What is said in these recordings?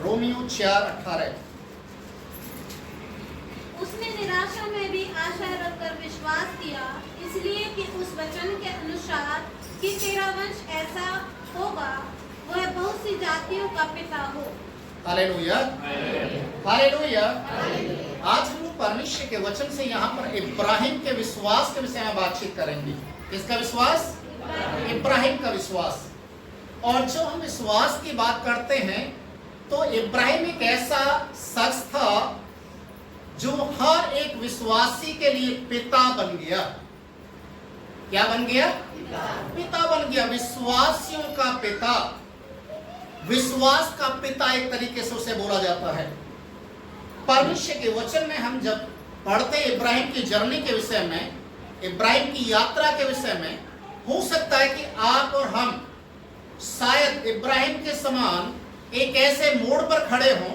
Romeo 4:18। उसने निराशा में भी आशा रखकर विश्वास किया, इसलिए कि उस वचन के अनुसार कि तेरा वंश ऐसा होगा, वह बहुत सी जातियों का पिता हो। Hallelujah, hallelujah. आज हम लोग परमेश्वर के वचन से यहाँ पर इब्राहिम के विश्वास के विषय में बातचीत करेंगे। किसका विश्वास? इब्राहिम का विश्वास। और जो हम विश्वास की बात करते हैं तो इब्राहिम एक ऐसा शख्स था जो हर एक विश्वासी के लिए पिता बन गया। क्या बन गया? पिता बन गया, विश्वासियों का पिता। विश्वास का पिता एक तरीके से उसे बोला जाता है। परमेश्वर के वचन में हम जब पढ़ते इब्राहिम की जर्नी के विषय में, इब्राहिम की यात्रा के विषय में, हो सकता है कि आप और हम शायद इब्राहिम के समान एक ऐसे मोड़ पर खड़े हों,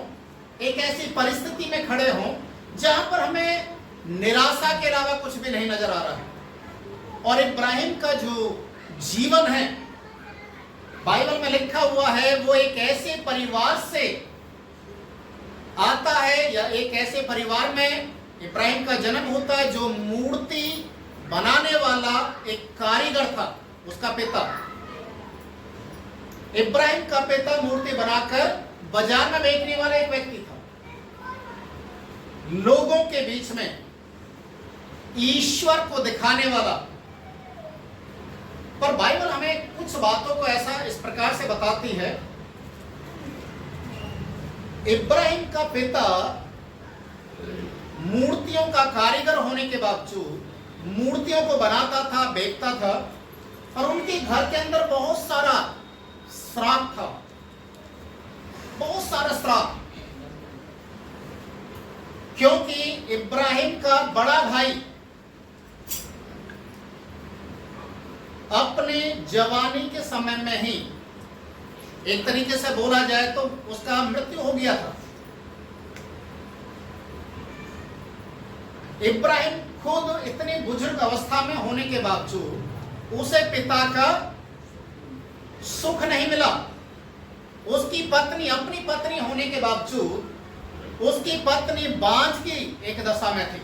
एक ऐसी परिस्थिति में खड़े हों जहां पर हमें निराशा के अलावा कुछ भी नहीं नजर आ रहा है। और इब्राहिम का जो जीवन है, बाइबल में लिखा हुआ है, वो एक ऐसे परिवार से आता है, या एक ऐसे परिवार में इब्राहिम का जन्म होता है जो मूर्ति बनाने वाला एक कारीगर था, उसका पिता। इब्राहिम का पिता मूर्ति बनाकर बाजार में बेचने वाला एक व्यक्ति था। लोगों के बीच में ईश्वर को दिखाने वाला। पर बाइबल हमें कुछ बातों को ऐसा इस प्रकार से बताती है, इब्राहिम का पिता मूर्तियों का कारीगर होने के बावजूद मूर्तियों को बनाता था, बेचता था, और उनके घर के अंदर बहुत सारा श्राप था, बहुत सारा श्राप। क्योंकि इब्राहिम का बड़ा भाई अपने जवानी के समय में ही, एक तरीके से बोला जाए तो, उसका मृत्यु हो गया था। इब्राहिम खुद इतनी बुजुर्ग अवस्था में होने के बावजूद उसे पिता का सुख नहीं मिला। उसकी पत्नी, अपनी पत्नी होने के बावजूद उसकी पत्नी बांझ की एक दशा में थी।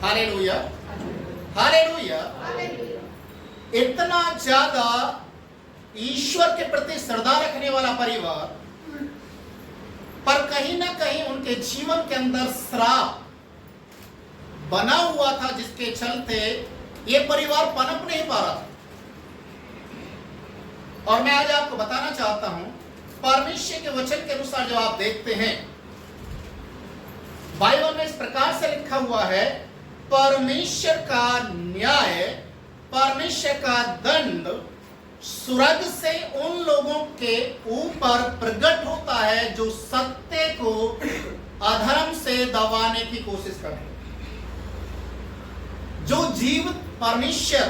Hallelujah, hallelujah. इतना ज्यादा ईश्वर के प्रति श्रद्धा रखने वाला परिवार, पर कहीं ना कहीं उनके जीवन के अंदर श्राप बना हुआ था, जिसके चलते ये परिवार पनप नहीं पा रहा था। और मैं आज आपको बताना चाहता हूं, परमेश्वर के वचन के अनुसार जब आप देखते हैं, बाइबल में इस प्रकार से लिखा हुआ है, परमेश्वर का न्याय, परमेश्वर का दंड स्वर्ग से उन लोगों के ऊपर प्रकट होता है जो सत्य को अधर्म से दबाने की कोशिश करते हैं। जो जीवित परमेश्वर,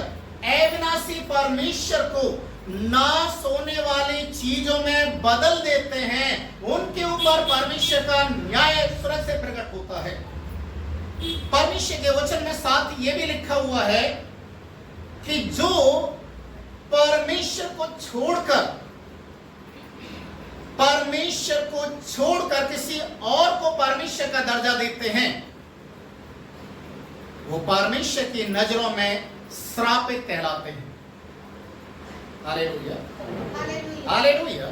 अविनाशी परमेश्वर को नाश होने वाली चीजों में बदल देते हैं, उनके ऊपर परमेश्वर का न्याय स्वर्ग से प्रकट होता है। परमेश्वर के वचन में साथ ये भी लिखा हुआ है कि जो परमेश्वर को छोड़कर किसी और को परमेश्वर का दर्जा देते हैं, वो परमेश्वर की नजरों में श्रापित कहलाते हैं। Hallelujah, hallelujah.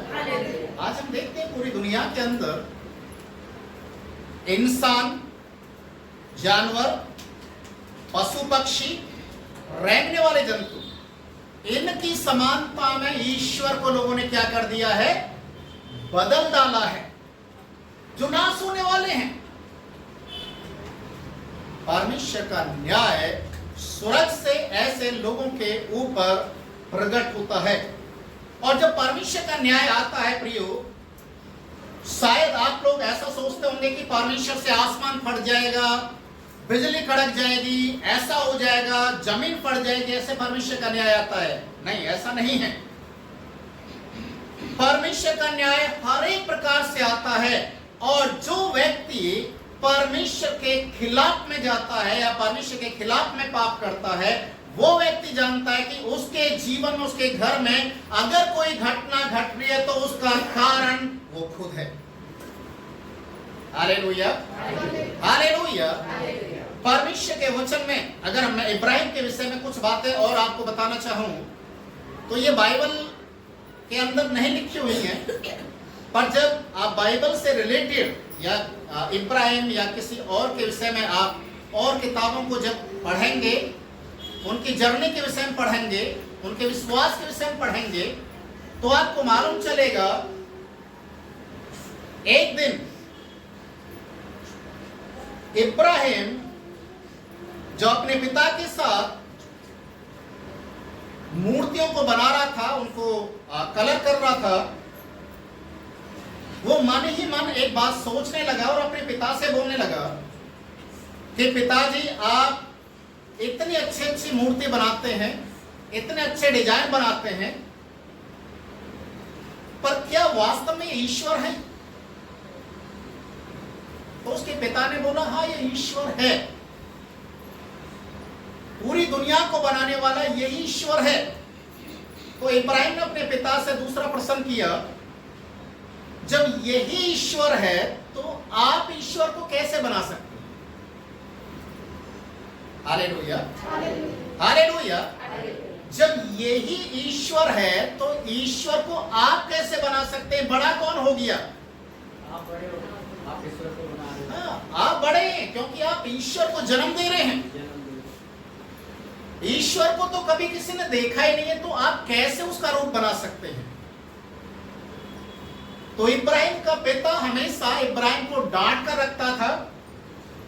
आज हम देखते हैं पूरी दुनिया के अंदर इंसान, जानवर, पशु पक्षी, रेंगने वाले जंतु, इनकी समानता में ईश्वर को लोगों ने क्या कर दिया है? बदल डाला है, जो नाश होने वाले हैं। परमेश्वर का न्याय स्वर्ग से ऐसे लोगों के ऊपर प्रकट होता है। और जब परमेश्वर का न्याय आता है प्रियो, शायद आप लोग ऐसा सोचते होंगे कि परमेश्वर से आसमान फट जाएगा, बिजली कड़क जाएगी, ऐसा हो जाएगा, जमीन फट जाएगी, ऐसे परमेश्वर का न्याय आता है। नहीं, ऐसा नहीं है। परमेश्वर का न्याय हर एक प्रकार से आता है, और जो व्यक्ति परमेश्वर के खिलाफ में जाता है या परमेश्वर के खिलाफ में पाप करता है, वो व्यक्ति जानता है कि उसके जीवन में, उसके घर में अगर कोई घटना घट रही है तो उसका कारण वो खुद है। Hallelujah, hallelujah. परमेश्वर के वचन में अगर मैं इब्राहिम के विषय में कुछ बातें और आपको बताना चाहूं तो ये बाइबल के अंदर नहीं लिखी हुई है, पर जब आप बाइबल से रिलेटेड या इब्राहिम या किसी और के विषय में आप और किताबों को जब पढ़ेंगे, उनकी जर्नी के विषय में पढ़ेंगे, उनके विश्वास के विषय में पढ़ेंगे, तो आपको मालूम चलेगा एक दिन इब्राहिम जो अपने पिता के साथ मूर्तियों को बना रहा था, उनको कलर कर रहा था, वो मन ही मन एक बात सोचने लगा और अपने पिता से बोलने लगा कि पिताजी, आप इतनी अच्छी मूर्ति बनाते हैं, इतने अच्छे डिजाइन बनाते हैं, पर क्या वास्तव में ईश्वर है? तो उसके पिता ने बोला, हाँ, ये ईश्वर है, पूरी दुनिया को बनाने वाला यही ईश्वर है। तो इब्राहिम ने अपने पिता से दूसरा प्रश्न किया, जब यही ईश्वर है तो आप ईश्वर को कैसे बना सकते हैं? Hallelujah, hallelujah. जब यही ईश्वर है तो ईश्वर को आप कैसे बना सकते हैं? बड़ा कौन हो गया? आप बड़े हो, आप ईश्वर को बना रहे हैं। हाँ, आप बड़े हैं क्योंकि आप ईश्वर को जन्म दे रहे हैं। ईश्वर को तो कभी किसी ने देखा ही नहीं है, तो आप कैसे उसका रूप बना सकते हैं? तो इब्राहिम का पिता हमेशा इब्राहिम को डांट कर रखता था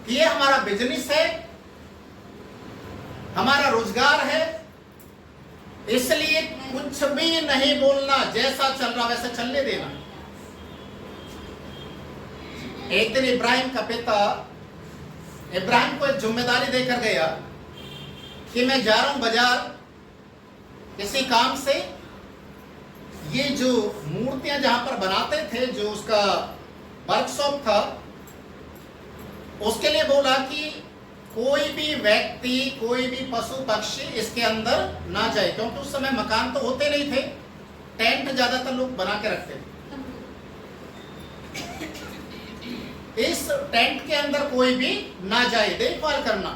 कि ये हमारा बिजनेस है, हमारा रोजगार है, इसलिए कुछ भी नहीं बोलना, जैसा चल रहा वैसा चलने देना। एक दिन इब्राहिम का पिता इब्राहिम को एक जिम्मेदारी देकर गया कि मैं जा रहा हूं बाजार किसी काम से, ये जो मूर्तियां जहां पर बनाते थे, जो उसका वर्कशॉप था, उसके लिए बोला कि कोई भी व्यक्ति, कोई भी पशु पक्षी इसके अंदर ना जाए, क्योंकि उस समय मकान तो होते नहीं थे, टेंट ज्यादातर लोग बना के रखते थे। इस टेंट के अंदर कोई भी ना जाए, देखभाल करना।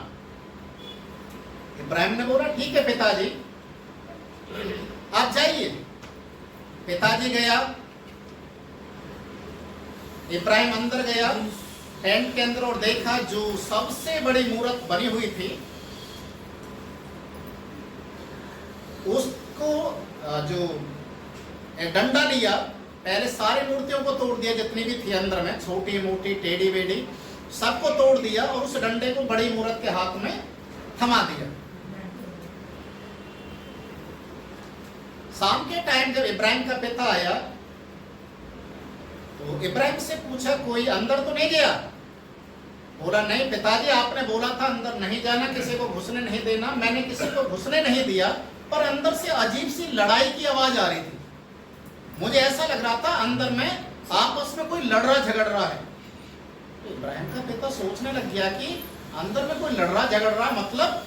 इब्राहिम ने बोला, ठीक है पिताजी, आप जाइए। पिताजी गया, इब्राहिम अंदर गया टेंट के अंदर और देखा जो सबसे बड़ी मूर्त बनी हुई थी, उसको जो डंडा लिया, पहले सारी मूर्तियों को तोड़ दिया जितनी भी थी अंदर में, छोटी मोटी टेढ़ी बेढ़ी सबको तोड़ दिया और उस डंडे को बड़ी मूर्त के हाथ में थमा दिया। शाम के टाइम जब इब्राहिम का पिता आया तो इब्राहिम से पूछा, कोई अंदर तो नहीं गया? बोला, नहीं पिताजी, आपने बोला था अंदर नहीं जाना, किसी को घुसने नहीं देना। मैंने किसी को घुसने नहीं दिया, पर अंदर से अजीब सी लड़ाई की आवाज आ रही थी। मुझे ऐसा लग रहा था अंदर में आपस में कोई लड़ रहा झगड़ रहा है। तो इब्राहिम का पिता सोचने लग गया कि अंदर में कोई लड़ रहा झगड़ रहा, मतलब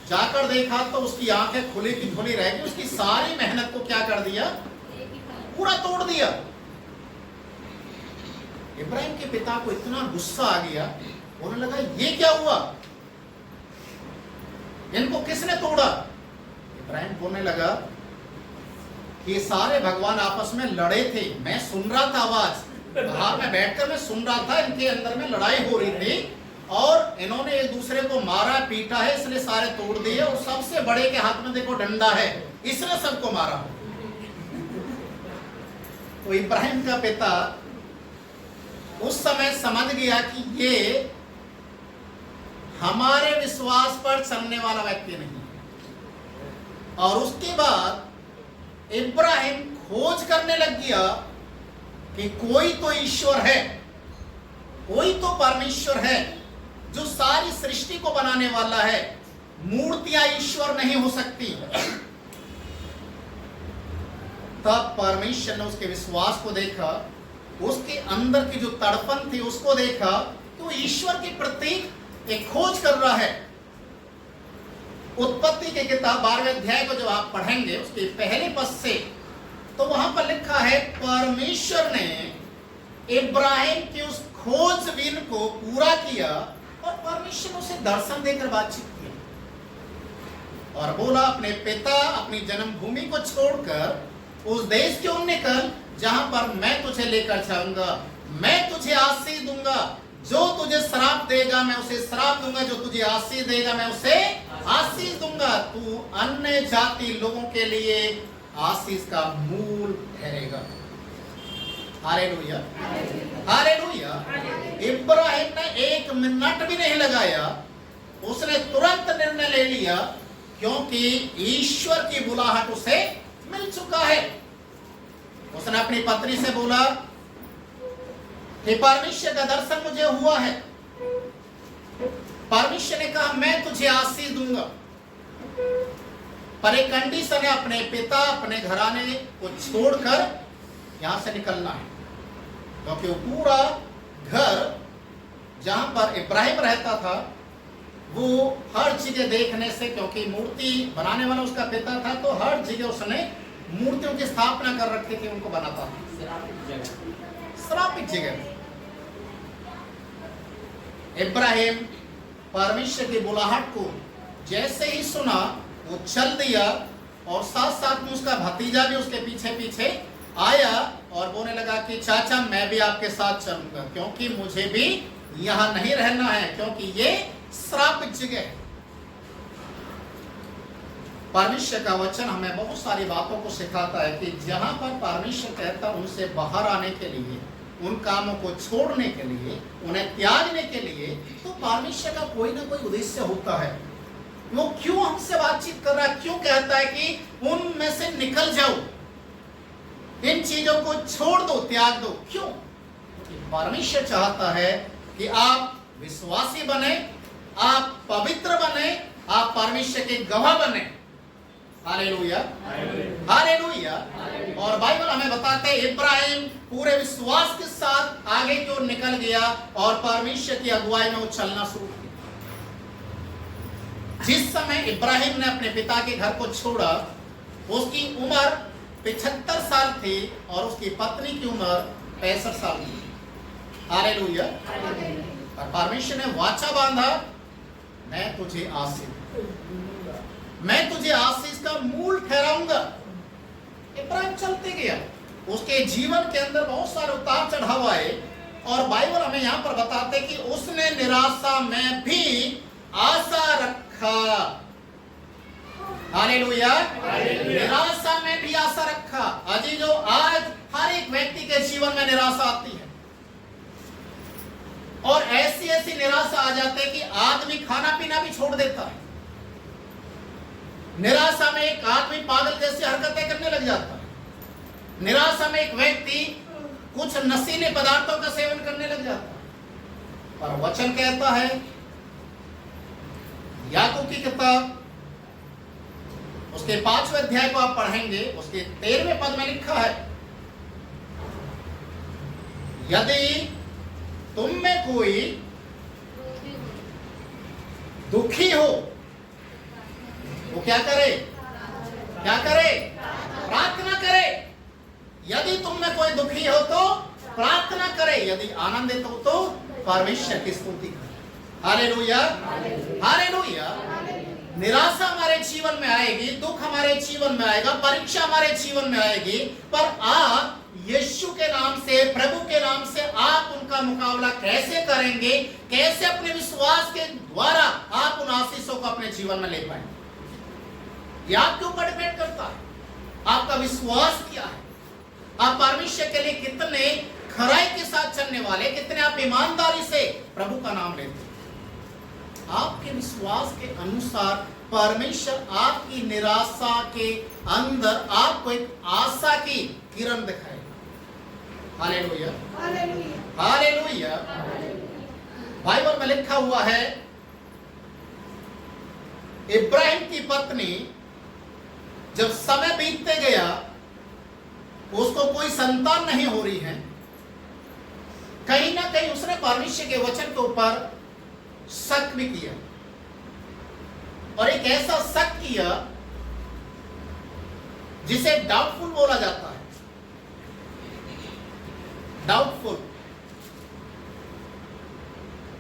जाकर देखा तो उसकी आंखें खुली की खुली रह गई, उसकी सारी मेहनत को क्या कर दिया? पूरा तोड़ दिया। इब्राहिम के पिता को इतना गुस्सा आ गया, बोलने लगा, ये क्या हुआ? इनको किसने तोड़ा? इब्राहिम बोलने लगा कि ये सारे भगवान आपस में लड़े थे, मैं सुन रहा था आवाज, बाहर में बैठकर मैं सुन रहा था, इनके अंदर में लड़ाई हो रही थी और इन्होंने एक दूसरे को मारा पीटा है, इसलिए सारे तोड़ दिए, और सबसे बड़े के हाथ में देखो डंडा है, इसने सबको मारा। तो इब्राहिम का पिता उस समय समझ गया कि ये हमारे विश्वास पर चलने वाला व्यक्ति नहीं। और उसके बाद इब्राहिम खोज करने लग गया कि कोई तो ईश्वर है, कोई तो परमेश्वर है जो सारी सृष्टि को बनाने वाला है। मूर्तियां ईश्वर नहीं हो सकती। तब परमेश्वर ने उसके विश्वास को देखा, उसके अंदर की जो तड़पन थी उसको देखा, तो ईश्वर के प्रति एक खोज कर रहा है। उत्पत्ति की किताब 12वें अध्याय को जब आप पढ़ेंगे उसके पहले पद से, तो वहां पर लिखा है परमेश्वर ने इब्राहिम की उस खोजबीन को पूरा किया और परमेश्वर ने उसे दर्शन देकर बातचीत की और बोला अपने पिता अपनी जन्मभूमि को छोड़कर उस देश क्यों निकल जहां पर मैं तुझे लेकर जाऊंगा, मैं तुझे आशीष दूंगा, जो तुझे श्राप देगा मैं उसे श्राप दूंगा, जो तुझे आशीष देगा मैं उसे आशीष दूंगा, तू अन्य जाति लोगों के लिए आशीष का मूल ठहरेगा। Hallelujah, hallelujah. इब्राहिम ने 1 मिनट भी नहीं लगाया, उसने तुरंत निर्णय ले लिया क्योंकि ईश्वर की बुलाहट उसे मिल चुका है। उसने अपनी पत्नी से बोला कि परमेश्वर का दर्शन मुझे हुआ है, परमेश्वर ने कहा मैं तुझे आशीष दूंगा, पर एक कंडीशन है, अपने पिता अपने घराने को छोड़कर यहां से निकलना है, क्योंकि वो पूरा घर जहां पर इब्राहिम रहता था वो हर जगह देखने से, क्योंकि मूर्ति बनाने वाला उसका पिता था, तो हर जगह उसने मूर्तियों की स्थापना कर रखी थी, उनको बनाता था श्रापित जगह। इब्राहिम परमेश्वर की बुलाहट को जैसे ही सुना वो चल दिया और साथ साथ में उसका भतीजा भी उसके पीछे पीछे आया और बोलने लगा कि चाचा मैं भी आपके साथ चलूंगा, क्योंकि मुझे भी यहां नहीं रहना है, क्योंकि ये श्रापित जगह है। परमेश्वर का वचन हमें बहुत सारी बातों को सिखाता है कि जहां पर परमेश्वर कहता है उनसे बाहर आने के लिए, उन कामों को छोड़ने के लिए, उन्हें त्यागने के लिए, तो परमेश्वर का कोई ना कोई उद्देश्य होता है। वो क्यों हमसे बातचीत कर रहा है, क्यों कहता है कि उनमें से निकल जाओ, इन चीजों को छोड़ दो, त्याग दो, क्यों? परमेश्वर चाहता है कि आप विश्वासी बने, आप पवित्र बने, आप परमेश्वर के गवाह बने। Hallelujah, hallelujah. और बाइबल हमें बताते हैं इब्राहिम पूरे विश्वास के साथ आगे की ओर निकल गया और परमेश्वर की अगुवाई में वो चलना शुरू किया। जिस समय इब्राहिम ने अपने पिता के घर को छोड़ा उसकी उम्र 75 साल थी और उसकी पत्नी की उम्र 65 साल थी। हालेलुया। और परमेश्वर ने वाचा बांधा, मैं तुझे आशीष, मैं तुझे आशीष का मूल ठहराऊंगा। इब्राहिम चलते गया, उसके जीवन के अंदर बहुत सारे उतार चढ़ाव आए और बाइबल हमें यहां पर बताते कि उसने निराशा में भी आशा रखा। हालेलुया, निराशा में भी आशा रखा। अजीजों, आज हर एक व्यक्ति के जीवन में निराशा आती है और ऐसी ऐसी निराशा आ जाती है कि आदमी खाना पीना भी छोड़ देता है। निराशा में एक आदमी पागल जैसी हरकतें करने लग जाता है। निराशा में एक व्यक्ति कुछ नशीले पदार्थों का सेवन करने लग जाता है। पर वचन कहता है, याकूब की किताब उसके 5वें अध्याय को आप पढ़ेंगे, उसके 13वें पद में लिखा है, यदि तुम में कोई दुखी हो वो क्या करे? क्या करे? प्रार्थना करे। यदि तुम में कोई दुखी हो तो प्रार्थना करे, यदि आनंदित हो तो परमेश्वर की स्तुति करे। Hallelujah, hallelujah. निराशा हमारे जीवन में आएगी, दुख हमारे जीवन में आएगा, परीक्षा हमारे जीवन में आएगी, पर आप यीशु के नाम से, प्रभु के नाम से आप उनका मुकाबला कैसे करेंगे? कैसे अपने विश्वास के द्वारा आप उन आशीषों को अपने जीवन में ले पाएंगे? ये आपके ऊपर डिपेंड करता है, आपका विश्वास क्या है, आप परमेश्वर के लिए कितने खराई के साथ चलने वाले, कितने आप ईमानदारी से प्रभु का नाम लेते हैं। आपके विश्वास के अनुसार परमेश्वर आपकी निराशा के अंदर आपको एक आशा की किरण दिखाएगा। Hallelujah, hallelujah. बाइबल में लिखा हुआ है, इब्राहिम की पत्नी जब समय बीतते गया उसको कोई संतान नहीं हो रही है, कहीं ना कहीं उसने परमेश्वर के वचन के ऊपर शक भी किया और एक ऐसा शक किया जिसे डाउटफुल बोला जाता है। डाउटफुल।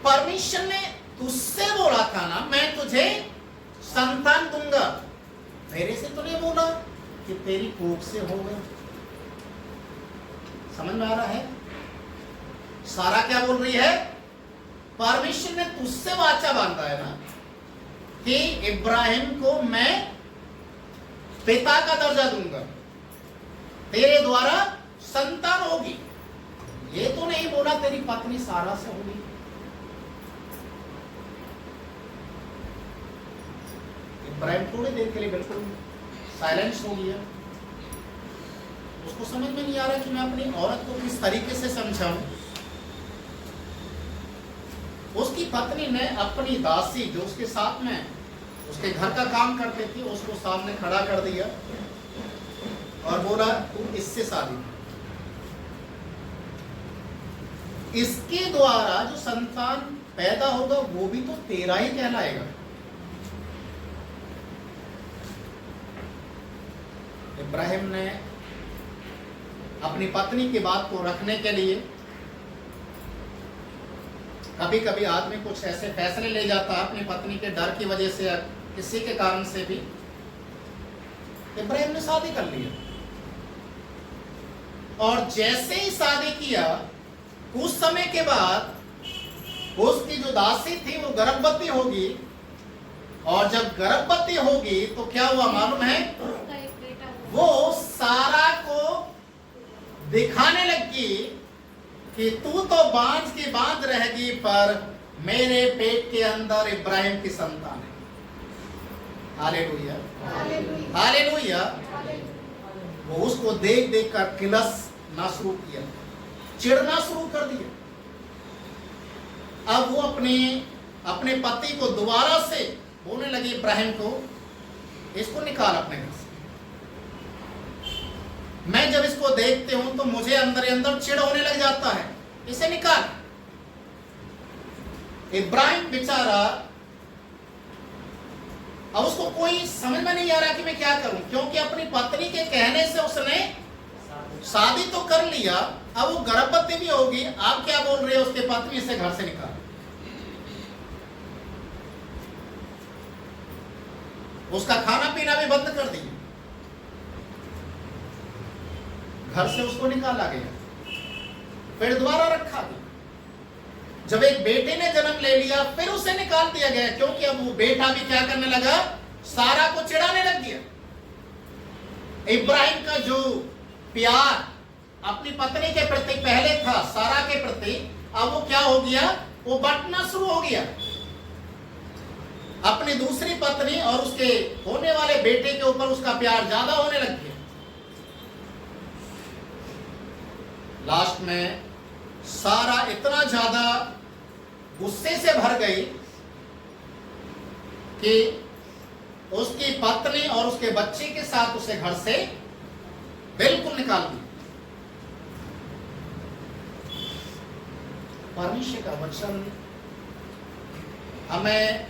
परमेश्वर ने तुझसे बोला था ना, मैं तुझे संतान दूंगा, मेरे से तो नहीं बोला कि तेरी कोख से होगा। समझ में आ रहा है? सारा क्या बोल रही है? परमेश्वर ने तुझसे वाचा बांधा है ना कि इब्राहिम को मैं पिता का दर्जा दूंगा, तेरे द्वारा संतान होगी। ये तो नहीं बोला तेरी पत्नी सारा से होगी। इब्राहिम थोड़ी देर के लिए बिल्कुल साइलेंस हो गया। उसको समझ में नहीं आ रहा कि मैं अपनी औरत को किस तरीके से समझाऊं। उसकी पत्नी ने अपनी दासी जो उसके साथ में उसके घर का काम करती थी, उसको सामने खड़ा कर दिया और बोला तू इससे शादी कर, इसके द्वारा जो संतान पैदा होगा वो भी तो तेरा ही कहलाएगा। इब्राहिम ने अपनी पत्नी की बात को रखने के लिए, कभी कभी आदमी कुछ ऐसे फैसले ले जाता है अपनी पत्नी के डर की वजह से या किसी के कारण से भी। इब्राहिम ने शादी कर लिया और जैसे ही शादी किया कुछ समय के बाद उसकी जो दासी थी वो गर्भवती होगी, और जब गर्भवती होगी तो क्या हुआ मालूम है? उसका एक बेटा हुआ। वो सारा को दिखाने लगी कि तू तो बांझ की बांझ रहेगी, पर मेरे पेट के अंदर इब्राहिम की संतान है। Hallelujah, hallelujah. वो उसको देख देख कर किलसना शुरू किया, चिढ़ना शुरू कर दिया। अब वो अपने पति को दोबारा से बोलने लगी इब्राहिम को, इसको निकाल अपने घर से। मैं जब इसको देखते हूं तो मुझे अंदर ही अंदर चिढ़ होने लग जाता है, इसे निकाल। इब्राहिम बेचारा, अब उसको कोई समझ में नहीं आ रहा कि मैं क्या करूं, क्योंकि अपनी पत्नी के कहने से उसने शादी तो कर लिया, अब वो गर्भवती भी होगी। आप क्या बोल रहे हो उसके पत्नी से घर से निकाल। उसका खाना पीना भी बंद कर दिया, घर से उसको निकाला गया, फिर दोबारा रखा गया। जब एक बेटे ने जन्म ले लिया फिर उसे निकाल दिया गया, क्योंकि अब वो बेटा भी क्या करने लगा? सारा को चिढ़ाने लग गया। इब्राहिम का जो प्यार अपनी पत्नी के प्रति पहले था, सारा के प्रति, अब वो क्या हो गया? वो बंटना शुरू हो गया। अपनी दूसरी पत्नी और उसके होने वाले बेटे के ऊपर उसका प्यार ज्यादा होने लग गया। लास्ट में सारा इतना ज्यादा गुस्से से भर गई कि उसकी पत्नी और उसके बच्चे के साथ उसे घर से बिल्कुल निकाल दिया। परमेश्वर का वचन हमें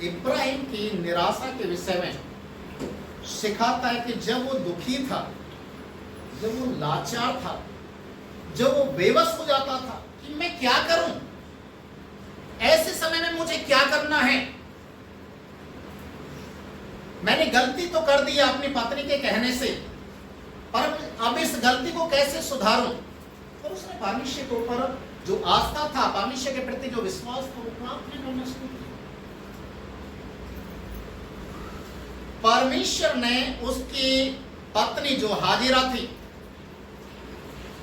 इब्राहिम की निराशा के विषय में सिखाता है कि जब वो दुखी था, जब वो लाचार था, जब वो बेबस हो जाता था कि मैं क्या करूं, ऐसे समय में मुझे क्या करना है। मैंने गलती तो कर दी अपनी पत्नी के कहने से, पर अब इस गलती को कैसे सुधारूं? और उसने परमेश्वर के ऊपर जो आस्था था, परमेश्वर के प्रति जो विश्वास था, वो प्रार्थना करना शुरू किया। परमेश्वर ने उसकी पत्नी जो हाजिरा थी,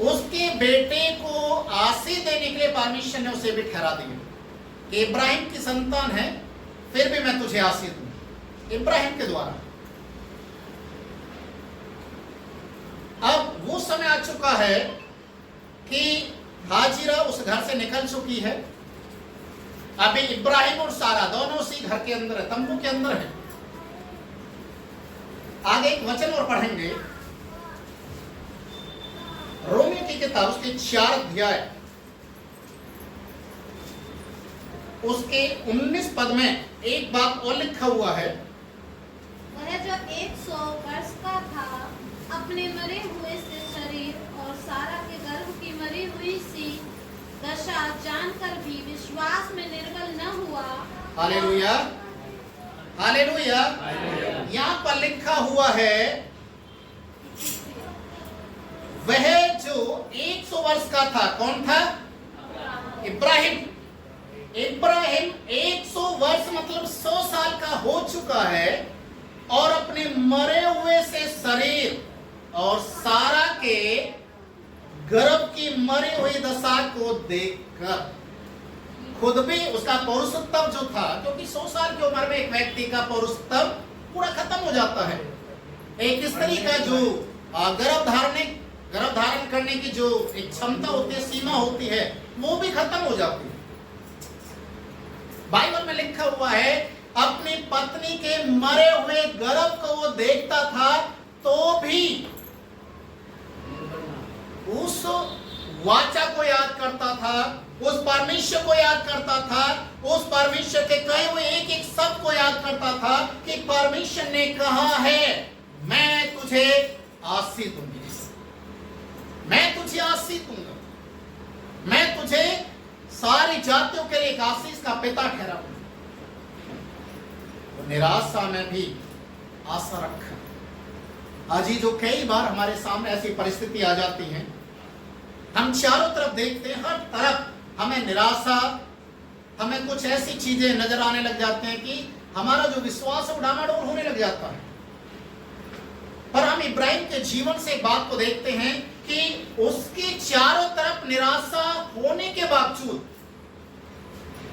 उसके बेटे को आशीष देने के लिए परमेश्वर ने उसे भी ठहरा दिया कि इब्राहिम की संतान है, फिर भी मैं तुझे आशीष दूंगा इब्राहिम के द्वारा। अब वो समय आ चुका है कि हाजिरा उस घर से निकल चुकी है। अभी इब्राहिम और सारा दोनों उसी घर के अंदर है, तंबू के अंदर है। आगे एक वचन और पढ़ेंगे, रोमियो की किताब उसके 4 अध्याय उसके 19 पद में एक बात और लिखा हुआ है, वह जो 100 वर्ष का था अपने मरे हुए से शरीर और सारा के गर्भ की मरी हुई सी दशा जानकर भी विश्वास में निर्बल न हुआ। Hallelujah, hallelujah. यहाँ पर लिखा हुआ है वह जो 100 वर्ष का था, कौन था? इब्राहिम। इब्राहिम 100 वर्ष मतलब 100 साल का हो चुका है और अपने मरे हुए से शरीर और सारा के गर्भ की मरी हुई दशा को देखकर खुद भी उसका पौरुषत्व जो था, क्योंकि 100 साल की उम्र में एक व्यक्ति का पौरुषत्व पूरा खत्म हो जाता है। एक स्त्री का जो गर्भ धारण करने की जो एक क्षमता होती है, सीमा होती है, वो भी खत्म हो जाती है। बाइबल में लिखा हुआ है अपनी पत्नी के मरे हुए गर्भ को वो देखता था तो भी उस वाचा को याद करता था, उस परमेश्वर को याद करता था, उस परमेश्वर के कहे हुए एक एक शब्द को याद करता था कि परमेश्वर ने कहा है मैं तुझे आशीष दूंगी, मैं तुझे आशीष दूंगा, मैं तुझे सारी जातियों के लिए एक आशीष का पिता ठहराऊंगा। निराशा में भी आशा रखा। आज ही जो कई बार हमारे सामने ऐसी परिस्थिति आ जाती है, हम चारों तरफ देखते हैं, हर तरफ हमें निराशा, हमें कुछ ऐसी चीजें नजर आने लग जाते हैं कि हमारा जो विश्वास है वो डामाडोल होने लग जाता है। पर हम इब्राहिम के जीवन से एक बात को देखते हैं कि उसके चारों तरफ निराशा होने के बावजूद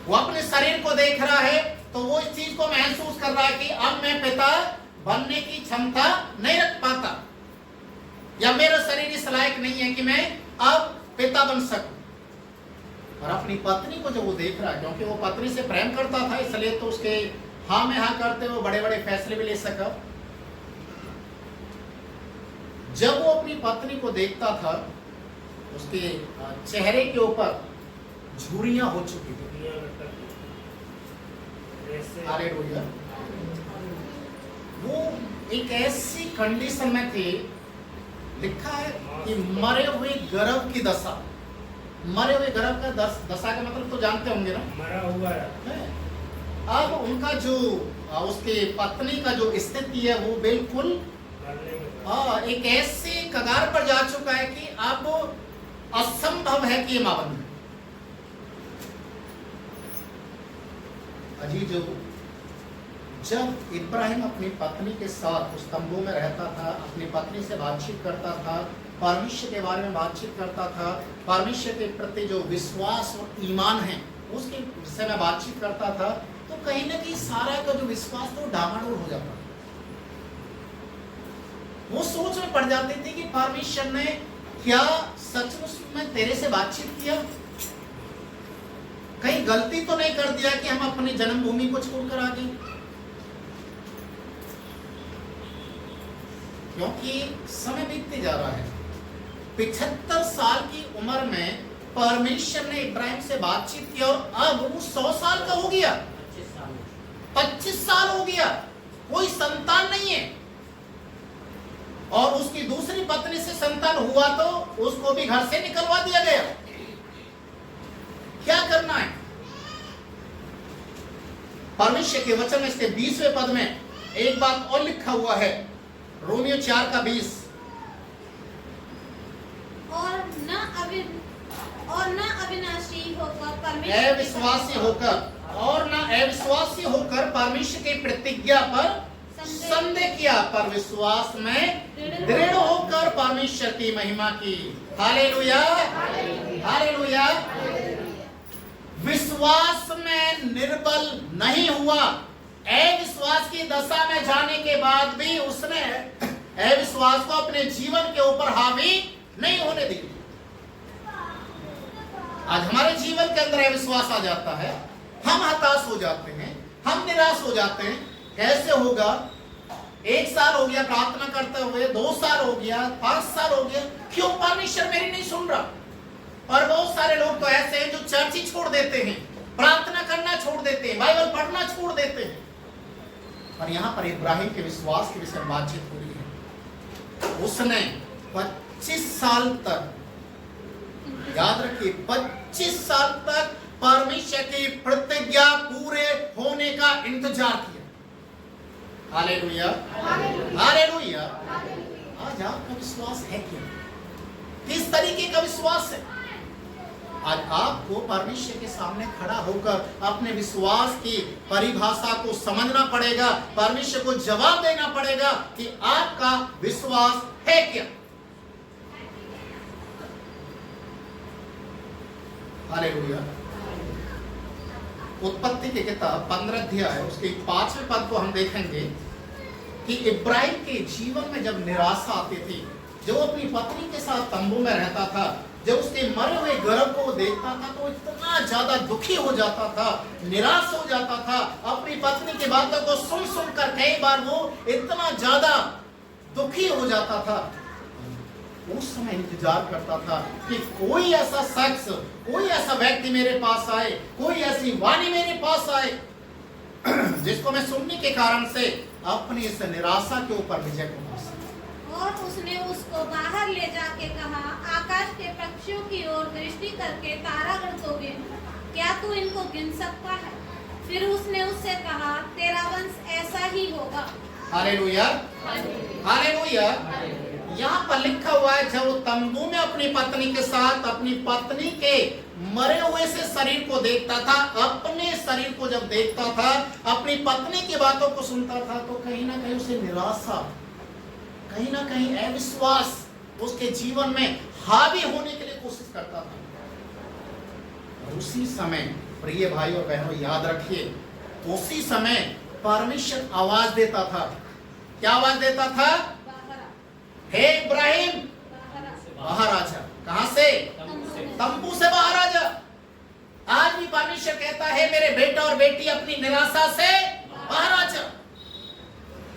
वो अपने शरीर को देख रहा है, तो वो इस चीज को महसूस कर रहा है कि अब मैं पिता बनने की क्षमता नहीं रख पाता, या मेरा शरीर इस लायक नहीं है कि मैं अब पिता बन सकूं। और अपनी पत्नी को जब वो देख रहा है, क्योंकि वो पत्नी से प्रेम करता था, इसलिए तो उसके हाँ में हाँ करते हुए बड़े बड़े फैसले भी ले सका। जब वो अपनी पत्नी को देखता था, उसके चेहरे के ऊपर झुर्रियां हो चुकी थी। हालेलुया। वो एक ऐसी कंडीशन में थे, लिखा है कि मरे हुए गर्भ की दशा। मरे हुए गर्भ का दशा का मतलब तो जानते होंगे ना, मरा हुआ है। अब उनका जो उसके पत्नी का जो स्थिति है वो बिल्कुल एक ऐसे कगार पर जा चुका है कि अब असंभव है कि मां बने। अजी जो जब इब्राहिम अपनी पत्नी के साथ उस तंबू में रहता था, अपनी पत्नी से बातचीत करता था, परमेश्वर के बारे में बातचीत करता था, परमेश्वर के प्रति जो विश्वास और ईमान है उसके विषय में बातचीत करता था, तो कहीं ना कहीं सारा का जो विश्वास था वो डामाडोल हो जाता। वो सोच में पड़ जाती थी कि परमेश्वर ने क्या सचमुच में तेरे से बातचीत किया, कहीं गलती तो नहीं कर दिया कि हम अपनी जन्मभूमि को छोड़कर आ गए। क्योंकि समय बीतते जा रहा है। 75 साल की उम्र में परमेश्वर ने इब्राहिम से बातचीत की और अब वो 100 साल का हो गया, 25 साल हो गया, कोई संतान नहीं है। और उसकी दूसरी पत्नी से संतान हुआ तो उसको भी घर से निकलवा दिया गया। क्या करना है? परमेश्वर के वचन में इसके 20वें पद में एक बात और लिखा हुआ है, रोमियो 4 का 20। और न अविनाशी होकर परमेश्वर अविश्वासी होकर और न अविश्वासी होकर परमेश्वर की प्रतिज्ञा पर संदेह किया, पर विश्वास में दृढ़ होकर परमेश्वर की महिमा की। Hallelujah, hallelujah. विश्वास में निर्बल नहीं हुआ। अविश्वास की दशा में जाने के बाद भी उसने अविश्वास को अपने जीवन के ऊपर हावी नहीं होने दी। आज हमारे जीवन के अंदर अविश्वास आ जाता है, हम हताश हो जाते हैं, हम निराश हो जाते हैं। कैसे होगा? 1 साल हो गया प्रार्थना करते हुए, 2 साल हो गया, 5 साल हो गया, क्यों परमेश्वर मेरी नहीं सुन रहा? और बहुत सारे लोग तो ऐसे हैं जो चर्च ही छोड़ देते हैं, प्रार्थना करना छोड़ देते हैं, बाइबल पढ़ना छोड़ देते हैं। और यहां पर इब्राहिम के विश्वास के विषय में बातचीत हो रही है। उसने 25 साल तक, याद रखिए 25 साल तक परमेश्वर की प्रतिज्ञा पूरे होने का इंतजार किया। Hallelujah, hallelujah. आज आपका विश्वास है क्या? किस तरीके का विश्वास है? आज आपको परमेश्वर के सामने खड़ा होकर अपने विश्वास की परिभाषा को समझना पड़ेगा, परमेश्वर को जवाब देना पड़ेगा कि आपका विश्वास है क्या। हालेलुया। उत्पत्ति की किताब 15 अध्याय उसके 5वें पद को हम देखेंगे कि इब्राहिम के जीवन में जब निराशा आती थी, जो अपनी पत्नी के साथ तंबू में रहता था, जब उसके मरे हुए गर्भ को देखता था तो इतना ज्यादा दुखी हो जाता था, निराश हो जाता था। अपनी पत्नी की बातों को सुन सुनकर कई बार वो इतना ज्यादा दुखी हो जाता था। उस समय इंतजार करता था कि कोई ऐसा शख्स, कोई ऐसा व्यक्ति मेरे पास आए, कोई ऐसी वाणी मेरे पास आए जिसको मैं सुनने के कारण से अपनी इस निराशा के ऊपर विजय को पा सकूं। और उसने उसको बाहर ले जाके कहा, आकाश के पक्षियों की ओर दृष्टि करके तारागण को गिन, क्या तू इनको गिन सकता है? फिर उसने उससे कहा, तेरा वंश ऐसा ही होगा। Hallelujah, hallelujah. यहाँ पर लिखा हुआ है, जब वो तंबू में अपनी पत्नी के साथ अपनी पत्नी के मरे हुए से शरीर को देखता था, अपने शरीर को जब देखता था, अपनी पत्नी की बातों को सुनता था, तो कहीं ना कहीं उसे निराशा, कहीं ना कहीं अविश्वास उसके जीवन में हावी होने के लिए कोशिश करता था। और उसी समय प्रिय भाई और बहनों याद रखिए, उसी समय परमेश्वर आवाज देता था। क्या आवाज देता था? हे इब्राहिम, बाहर आ जा। कहां से? तंबू से बाहर आ जा। आज भी परमेश्वर कहता है, मेरे बेटा और बेटी अपनी निराशा से बाहर आ जा,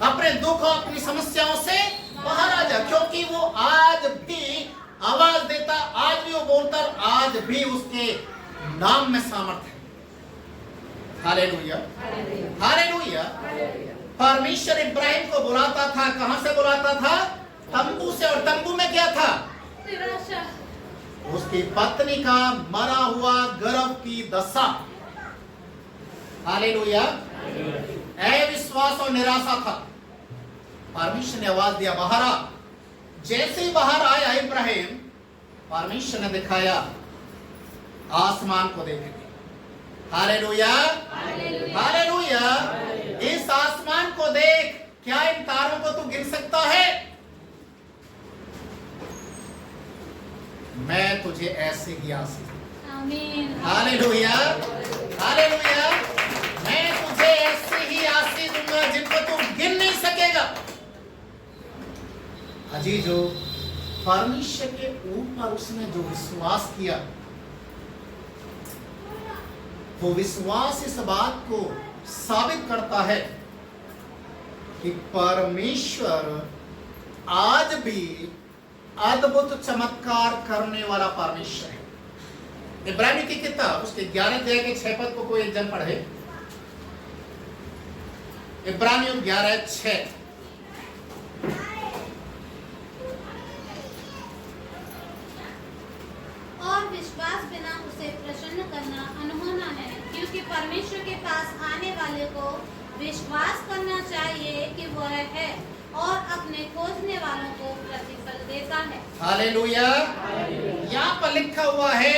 अपने दुख और अपनी समस्याओं से बाहर आ जा, क्योंकि वो आज भी आवाज देता, आज भी वो बोलता, आज भी उसके नाम में सामर्थ्य है। Hallelujah, hallelujah. परमेश्वर इब्राहिम को बुलाता था। कहां से बुलाता था? तंबू से। और तंबू में क्या था? निराशा। उसकी पत्नी का मरा हुआ गर्भ की दशा। हालेलुया। अविश्वास और निराशा था। परमेश्वर ने आवाज दिया, बाहर आ। जैसे ही बाहर आया इब्राहिम, परमेश्वर ने दिखाया, आसमान को देखेंगे। Hallelujah, hallelujah. इस आसमान को देख, क्या इन तारों को तू गिन सकता है? मैं तुझे ऐसे ही आशीष दूंगा। आमीन। Hallelujah, hallelujah. मैं तुझे ऐसे ही आशीष दूंगा जिनको तू गिन नहीं सकेगा। अजीजों, परमेश्वर के ऊपर उसने जो विश्वास किया, वो विश्वास इस बात को साबित करता है कि परमेश्वर आज भी अद्भुत चमत्कार करने वाला परमेश्वर है। इब्राहिम की किताब उसके 11 अध्याय के 6 पद को कोई एक जन पढ़े। इब्राहिम 11:6। और विश्वास बिना उसे प्रसन्न करना अनहोना है, क्योंकि परमेश्वर के पास आने वाले को विश्वास करना चाहिए कि वह है और अपने खोजने वालों को प्रतिफल देता है। हालेलुया। यहाँ पर लिखा हुआ है,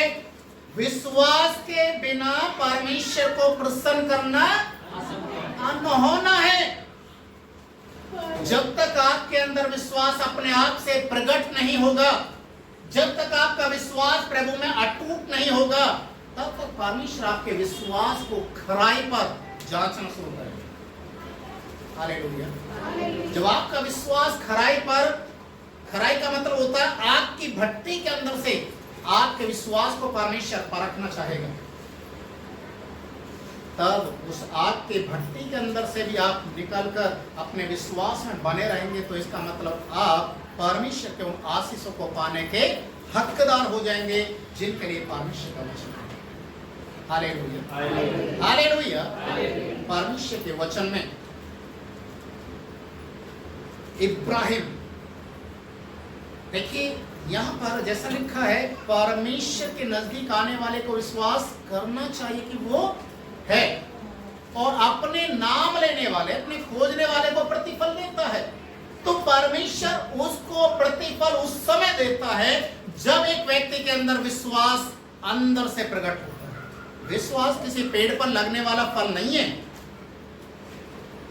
विश्वास के बिना परमेश्वर को प्रसन्न करना अनहोना है। जब तक आपके अंदर विश्वास अपने आप से प्रकट नहीं होगा, जब तक आपका विश्वास प्रभु में अटूट नहीं होगा, तब तक परमेश्वर आपके विश्वास को खराई पर जांचना शुरू करेगा। हालेलुया। जब आपका विश्वास खराई पर, खराई का मतलब होता है आग की भट्टी के अंदर से आपके विश्वास को परमेश्वर परखना चाहेगा, तब उस आग के भट्टी के अंदर से भी आप निकलकर अपने विश्वास में बने रहेंगे, तो इसका मतलब आप परमेश्वर के उन आशीषों को पाने के हकदार हो जाएंगे जिनके लिए परमेश्वर का वचन है। Hallelujah, hallelujah. परमेश्वर के वचन में इब्राहिम, देखिए यहां पर जैसा लिखा है, परमेश्वर के नजदीक आने वाले को विश्वास करना चाहिए कि वो है, और अपने नाम लेने वाले, अपने खोजने वाले को प्रतिफल देता है। तो परमेश्वर उसको प्रतिफल उस समय देता है जब एक व्यक्ति के अंदर विश्वास अंदर से प्रकट होता है। विश्वास किसी पेड़ पर लगने वाला फल नहीं है।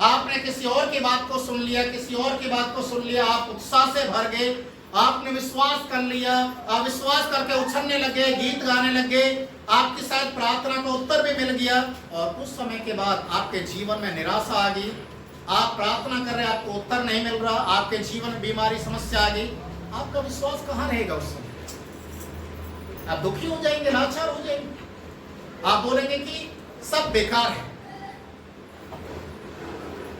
आपने किसी और की बात को सुन लिया, किसी और की बात को सुन लिया, आप उत्साह से भर गए, आपने विश्वास कर लिया, आप विश्वास करके उछलने लगे, गीत गाने लगे, आपकी शायद प्रार्थना का उत्तर भी मिल गया, और कुछ समय के बाद आपके जीवन में निराशा आ गई। आप प्रार्थना कर रहे, आपको उत्तर नहीं मिल रहा, आपके जीवन में बीमारी समस्या आ गई, आपका विश्वास कहां रहेगा उस समय? आप दुखी हो जाएंगे, लाचार हो जाएंगे, आप बोलेंगे कि सब बेकार है।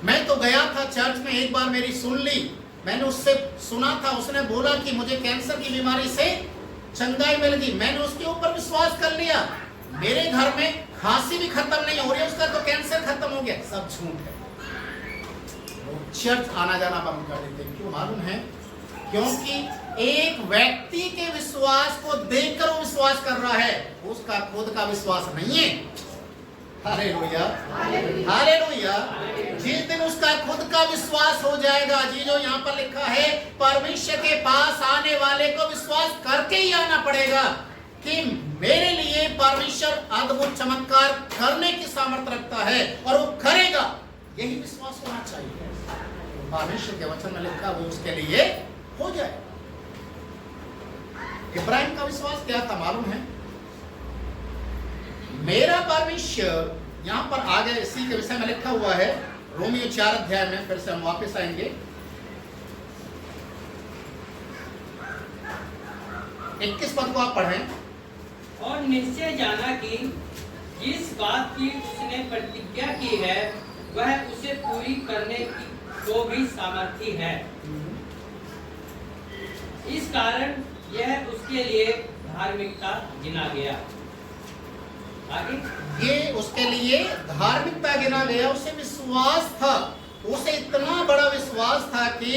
मैं तो गया था चर्च में, एक बार मेरी सुन ली, मैंने उससे सुना था, उसने बोला कि मुझे कैंसर की बीमारी से चंगाई मिल गई, मैंने उसके ऊपर विश्वास कर लिया, मेरे घर में खांसी भी खत्म नहीं हो रही है, उसका तो कैंसर खत्म हो गया। सब झूठ है। चर्च आना जाना बंद कर देते हैं। क्यों मालूम है? क्योंकि एक व्यक्ति के विश्वास को देखकर वो विश्वास कर रहा है, उसका खुद का विश्वास नहीं है। Hallelujah, hallelujah. जिस दिन उसका खुद का विश्वास हो जाएगा, जी जो यहाँ पर लिखा है, परमेश्वर के पास आने वाले को विश्वास करके ही आना पड़ेगा कि मेरे लिए परमेश्वर अद्भुत चमत्कार करने की सामर्थ्य रखता है, और वो करेगा। यही विश्वास होना चाहिए। परमेश्वर के वचन में लिखा, वो उसके लिए हो जाए। इब्राहिम का विश्वास क्या था मालूम है? मेरा परमेश्वर, यहां पर आगे इसी के विषय में लिखा हुआ है, रोमियो 4 अध्याय में, फिर से हम वापस आएंगे। 21 पद को आप पढ़ें। और निश्चय जाना कि जिस बात की उसने प्रतिज्ञा की है वह उसे पूरी करने की तो भी सामर्थ्य है। इस कारण यह उसके लिए धार्मिकता गिना गया। आगे, ये उसके लिए धार्मिकता गिना गया। उसे विश्वास था, उसे इतना बड़ा विश्वास था कि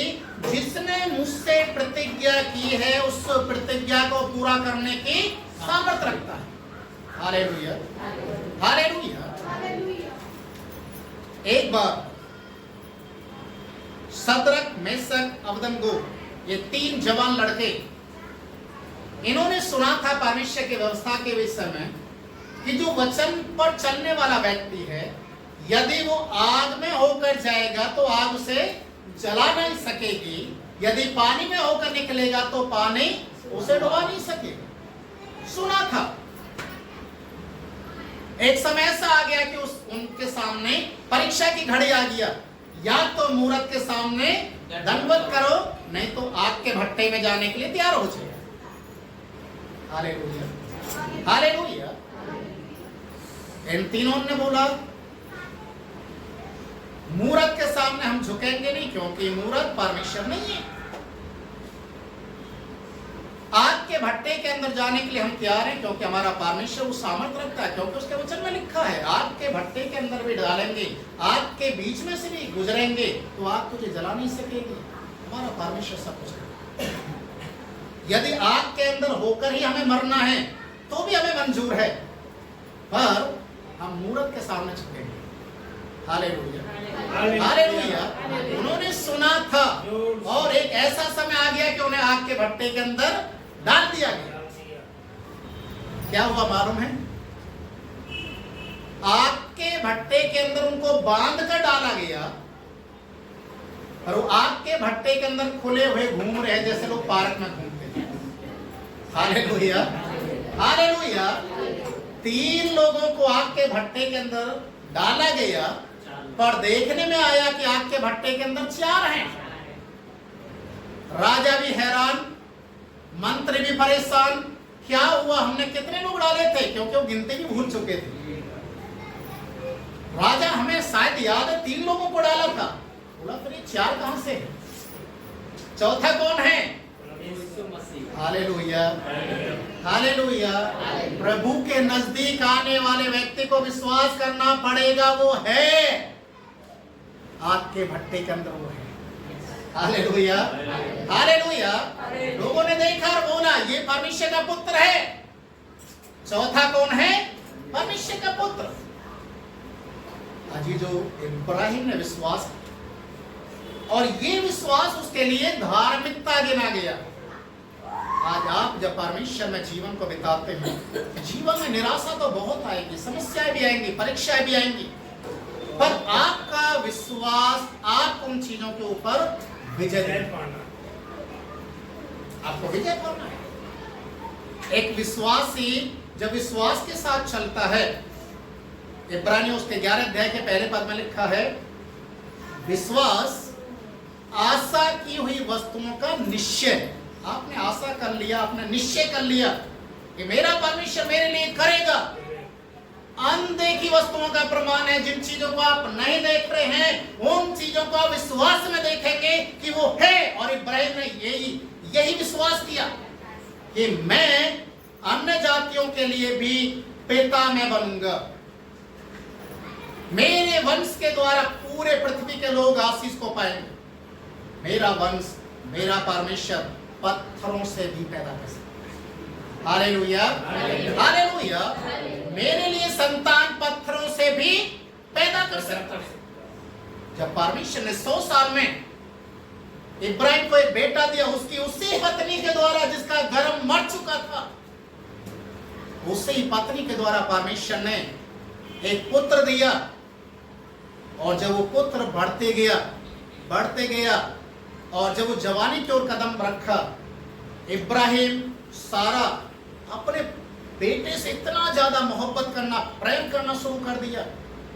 जिसने मुझसे प्रतिज्ञा की है उस प्रतिज्ञा को पूरा करने की सामर्थ्य रखता है। Hallelujah, hallelujah. एक बार सदरक, मेशक, अबदनगो, ये 3 जवान लड़के, इन्होंने सुना था परमेश्वर की व्यवस्था के विषय में कि जो वचन पर चलने वाला व्यक्ति है, यदि वो आग में होकर जाएगा तो आग उसे जला नहीं सकेगी, यदि पानी में होकर निकलेगा तो पानी उसे डुबा नहीं सकेगा। सुना था। एक समय ऐसा आ गया कि उनके सामने परीक्षा की घड़ी आ गया, या तो मूरत के सामने दंडवत करो, नहीं तो आग के भट्टे में जाने के लिए तैयार हो जाए। Hallelujah, hallelujah. इन तीनों ने बोला, मूरत के सामने हम झुकेंगे नहीं, क्योंकि मूरत परमेश्वर नहीं है। आग के भट्टे के अंदर जाने के लिए हम तैयार हैं, क्योंकि हमारा परमेश्वर वो सामर्थ्य रखता है, क्योंकि उसके वचन में लिखा है, आग के भट्टे के अंदर भी डालेंगे, आग के बीच में से भी गुजरेंगे तो आग तुझे जला नहीं सकेगी। हमारा परमेश्वर सब कुछ। यदि आग के अंदर होकर ही हमें मरना है तो भी हमें मंजूर है, पर हम मूरत के सामने झुकेंगे। Hallelujah, hallelujah. उन्होंने सुना था, और एक ऐसा समय आ गया कि उन्हें आग के भट्टे के अंदर डाल दिया गया। क्या हुआ मालूम है? आग के भट्टे के अंदर उनको बांध कर डाला गया, और वो आग के भट्टे के अंदर खुले हुए घूम रहे, जैसे लोग पार्क में घूमते हैं। Hallelujah, hallelujah. 3 लोगों को आग के भट्टे के अंदर डाला गया, पर देखने में आया कि आग के भट्टे के अंदर 4 हैं। राजा भी हैरान, मंत्री भी परेशान, क्या हुआ, हमने कितने लोग डाले थे, क्योंकि वो गिनती भी भूल चुके थे। राजा, हमें शायद याद है 3 लोगों को डाला था। बोला, फिर ये 4 कहां से है? चौथा कौन है? यीशु मसीह। Hallelujah, hallelujah. प्रभु के नजदीक आने वाले व्यक्ति को विश्वास करना पड़ेगा, वो है आग के भट्टे के अंदर, वो है। Hallelujah, hallelujah. लोगों ने देखा और बोला ये परमेश्वर का पुत्र है। चौथा कौन है? परमेश्वर का पुत्र। अजी जो इब्राहिम ने विश्वास किया और ये विश्वास उसके लिए धार्मिकता गिना गया। आज आप जब परमेश्वर में जीवन को बिताते हैं, जीवन में निराशा तो बहुत आएगी, समस्याएं भी आएंगी, परीक्षाएं भी आएंगी, पर आपका विश्वास, आप उन चीजों के ऊपर विजय पाना, आपको विजय पाना है। एक विश्वासी जब विश्वास के साथ चलता है, इब्रानियों उसके 11 अध्याय के पहले पद में लिखा है, विश्वास आशा की हुई वस्तुओं का निश्चय। आपने आशा कर लिया, आपने निश्चय कर लिया कि मेरा परमेश्वर मेरे लिए करेगा। अनदेखी वस्तुओं का प्रमाण है, जिन चीजों को आप नहीं देख रहे हैं उन चीजों को आप विश्वास में देखेंगे कि वो है। और इब्राहिम ने यही विश्वास किया कि मैं अन्य जातियों के लिए भी पिता मैं बनूंगा, मेरे वंश के द्वारा पूरे पृथ्वी के लोग आशीष को पाएंगे। मेरा वंश, मेरा परमेश्वर पत्थरों से भी पैदा कर सकता है। Hallelujah, hallelujah. मेरे लिए संतान पत्थरों से भी पैदा कर सकता है। जब परमेश्वर ने 100 साल में इब्राहिम को एक बेटा दिया, उसकी उसी पत्नी के द्वारा जिसका गर्भ मर चुका था, उसी पत्नी के द्वारा परमेश्वर ने एक पुत्र दिया। और जब वो पुत्र बढ़ते गया और जब वो जवानी की ओर कदम रखा, इब्राहिम सारा अपने बेटे से इतना ज्यादा मोहब्बत करना, प्रेम करना शुरू कर दिया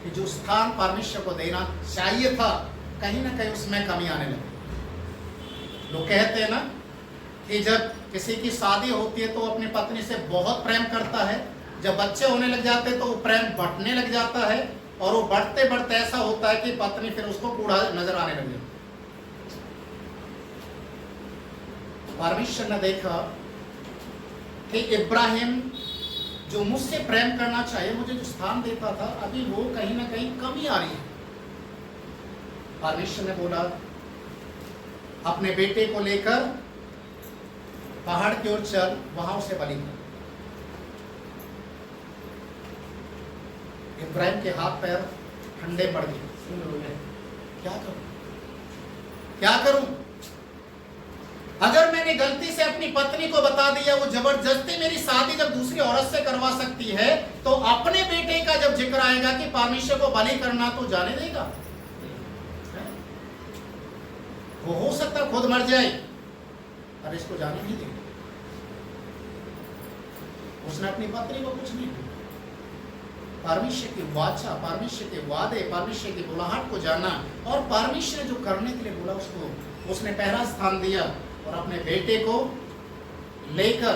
कि जो स्थान परमेश्वर को देना चाहिए था, कहीं ना कहीं उसमें कमी आने लगी। लोग कहते हैं ना कि जब किसी की शादी होती है तो अपनी पत्नी से बहुत प्रेम करता है, जब बच्चे होने लग जाते हैं तो वो प्रेम बढ़ने लग जाता है, और वो बढ़ते बढ़ते ऐसा होता है कि पत्नी फिर उसको कूड़ा नजर आने लग जाती। परमेश्वर ने देखा कि इब्राहिम जो मुझसे प्रेम करना चाहिए, मुझे जो स्थान देता था, अभी वो कहीं ना कहीं कमी आ रही है। परमेश्वर ने बोला अपने बेटे को लेकर पहाड़ की ओर चल, वहां उसे बलि कर। इब्राहिम के हाथ पैर ठंडे पड़ गए। क्या करूं? अगर मैंने गलती से अपनी पत्नी को बता दिया, वो जबरदस्ती मेरी शादी जब दूसरी औरत से करवा सकती है, तो अपने बेटे का जब जिक्र आएगा कि परमेश्वर को बलि करना, तो जाने देगा? वो हो सकता खुद मर जाए, पर इसको जाने नहीं देगा। उसने अपनी पत्नी को कुछ नहीं किया। परमेश्वर की वाचा, परमेश्वर के वादे, परमेश्वर की बुलाहट को जाना, और परमेश्वर ने जो करने के लिए बोला उसको उसने पहला स्थान दिया। और अपने बेटे को लेकर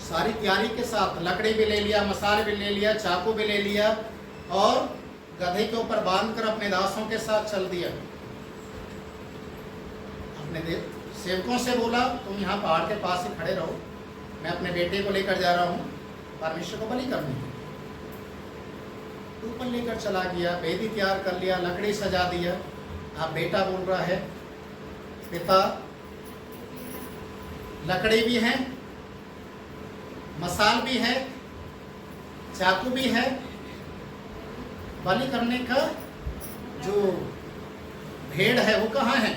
सारी तैयारी के साथ, लकड़ी भी ले लिया, मसाले भी ले लिया, चाकू भी ले लिया, और गधे के ऊपर बांधकर अपने दासों के साथ चल दिया। अपने सेवकों से बोला तुम यहाँ पहाड़ के पास ही खड़े रहो, मैं अपने बेटे को लेकर जा रहा हूँ परमेश्वर को बलि करने। ऊपर लेकर चला गया, वेदी तैयार कर लिया, लकड़ी सजा दिया। अब बेटा बोल रहा है पिता, लकड़ी भी है, मसाल भी है, चाकू भी है, बलि करने का जो भेड़ है वो कहाँ है?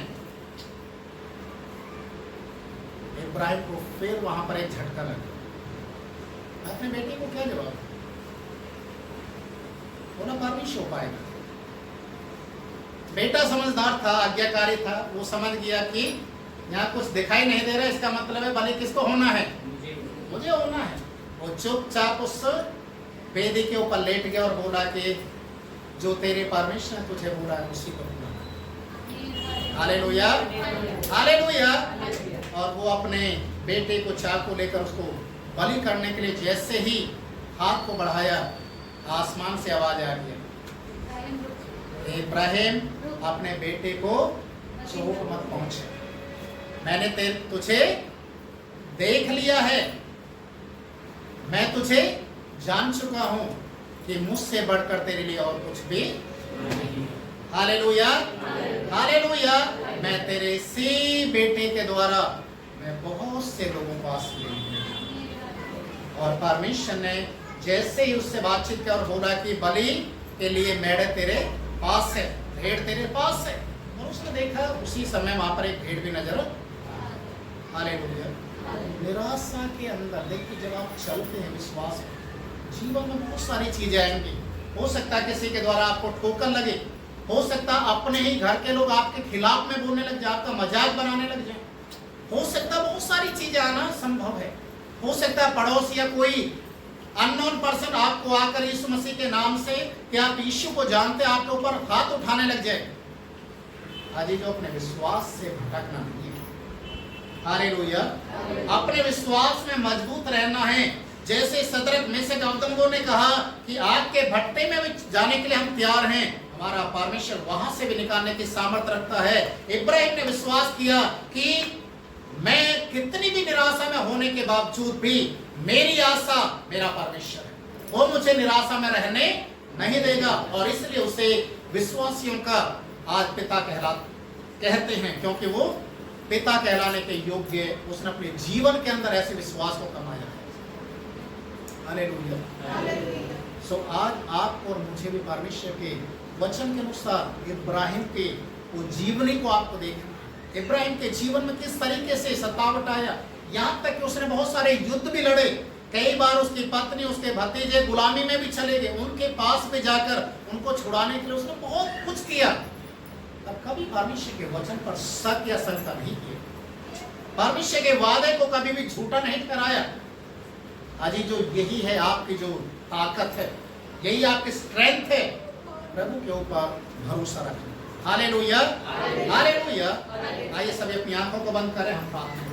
इब्राहिम को फिर वहां पर एक झटका लगा। अपने बेटे को क्या जवाब? बोला परमेश्वर हो पाएगा। बेटा समझदार था, आज्ञाकारी था, वो समझ गया कि यहाँ कुछ दिखाई नहीं दे रहा, इसका मतलब है बलि किसको होना है? मुझे होना है। वो चुपचाप उस वेदी के ऊपर लेट गया और बोला कि जो तेरे परमेश्वर ने तुझे बोला है उसी को बोला। Hallelujah, hallelujah. और वो अपने बेटे को चाकू लेकर उसको बलि करने के लिए जैसे ही हाथ को बढ़ाया, आसमान से आवाज आ गई, इब्राहिम अपने बेटे को चोट मत पहुंचे। मैंने तुझे देख लिया है, मैं तुझे जान चुका हूं कि मुझसे बढ़कर तेरे लिए और कुछ भी नहीं। Hallelujah, hallelujah. मैं तेरे इसी बेटे के द्वारा मैं बहुत से लोगों को आशीष दूंगा। और परमेश्वर ने जैसे ही उससे बातचीत किया और बोला कि बलि के लिए मेढ़े तेरे पास है, भेड़ तेरे पास है, और उसने देखा उसी समय वहां पर एक भेड़ भी नजर। हालेलुया। निराशा के अंदर देखिए, जब आप चलते हैं विश्वास में, जीवन में बहुत सारी चीजें आएंगी। हो सकता है किसी के द्वारा आपको ठोकर लगे, हो सकता है अपने ही घर के लोग आपके खिलाफ में बोलने लग जाए, आपका मजाक बनाने लग जाए, हो सकता है बहुत सारी चीजें आना संभव है। हो सकता है पड़ोस या कोई अननोन पर्सन आपको आकर यीशु मसीह के नाम से कि आप यीशु को जानते, आपके ऊपर हाथ उठाने लग जाए। आज जो अपने विश्वास से भटकना नहीं है। हालेलुया। अपने विश्वास में मजबूत रहना है। जैसे सदरक मेशक अबेदनगो ने कहा कि आग के भट्टे में भी जाने के लिए हम तैयार हैं, हमारा परमेश्वर वहां से भी निकालने की सामर्थ्य रखता है। इब्राहिम ने विश्वास किया कि मैं कितनी भी निराशा में होने के बावजूद भी मेरी आशा मेरा परमेश्वर है, वो मुझे निराशा में रहने नहीं देगा। और इसलिए उसे विश्वासियों का आज पिता कहते हैं, क्योंकि वो पिता कहलाने के योग्य उसने अपने जीवन के अंदर ऐसे विश्वास को कमाया है। हालेलुया। सो आज आप और मुझे भी परमेश्वर के वचन के अनुसार इब्राहिम के वो जीवनी को आपको देखना। इब्राहिम के जीवन में किस तरीके से सतावट आया, यहाँ तक कि उसने बहुत सारे युद्ध भी लड़े। कई बार उसकी पत्नी, उसके भतीजे गुलामी में भी चले गए, उनके पास में जाकर उनको छुड़ाने के लिए उसने बहुत कुछ किया। तब कभी परमेश्वर के वचन पर शक या शंका नहीं किया, परमेश्वर के वादे को कभी भी झूठा नहीं कराया। आज जो यही है आपकी जो ताकत है, यही आपकी स्ट्रेंथ है, प्रभु के ऊपर भरोसा रखें। Hallelujah, hallelujah. आइए सभी अपनी आंखों को बंद करें, हम प्रार्थना